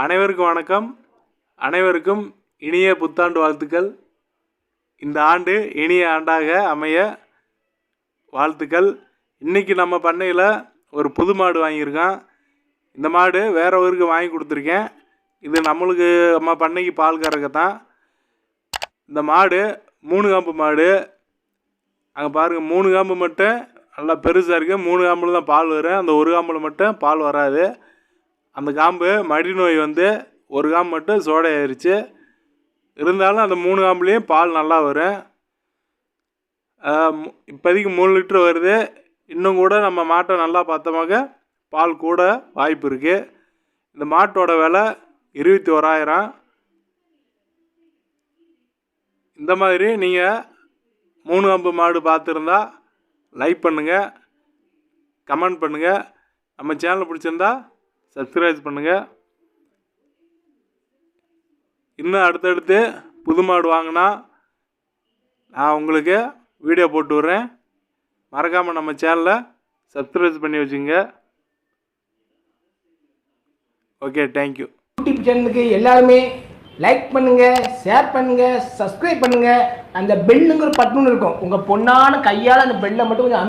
அனைவருக்கும் வணக்கம். அனைவருக்கும் இனிய புத்தாண்டு வாழ்த்துக்கள். இந்த ஆண்டு இனிய ஆண்டாக அமைய வாழ்த்துக்கள். இன்றைக்கி நம்ம பண்ணையில் ஒரு புது மாடு வாங்கியிருக்கோம். இந்த மாடு வேற ஊருக்கு வாங்கி கொடுத்துருக்கேன். இது நம்ம பண்ணைக்கு பால் கறக்க தான். இந்த மாடு 3 காம்பு மாடு. அங்கே பாருங்கள், 3 காம்பு மட்டும் நல்லா பெருசாக இருக்குது. 3 காம்பில் தான் பால் வரும். அந்த ஒரு காம்பில் மட்டும் பால் வராது. அந்த காம்பு மடி நோய் வந்து ஒரு காம்பு மட்டும் சோடை ஆயிடுச்சு. இருந்தாலும் அந்த 3 காம்புலேயும் பால் நல்லா வரும். இப்போதைக்கு 3 லிட்டர் வருது. இன்னும் கூட நம்ம மாட்டை நல்லா பார்த்தோமாக பால் கூட வாய்ப்பு இருக்குது. இந்த மாட்டோட விலை 21,000. இந்த மாதிரி நீங்கள் 3 காம்பு மாடு பார்த்துருந்தா லைக் பண்ணுங்கள், கமெண்ட் பண்ணுங்கள். நம்ம சேனல் பிடிச்சிருந்தா சப்ஸ்கிரைப் பண்ணுங்கள். இன்னும் அடுத்தடுத்து புது மாடு வாங்கினா நான் உங்களுக்கு வீடியோ போட்டு விட்றேன். மறக்காமல் நம்ம சேனலை சப்ஸ்கிரைப் பண்ணி வச்சுங்க. Okay, thank you. யூடியூப் சேனலுக்கு எல்லாருமே லைக் பண்ணுங்கள், ஷேர் பண்ணுங்கள், சப்ஸ்கிரைப் பண்ணுங்கள். அந்த பெல்லுங்கிற பட்டன் இருக்கும், உங்கள் பொண்ணான கையால் அந்த பெல்லை மட்டும் கொஞ்சம்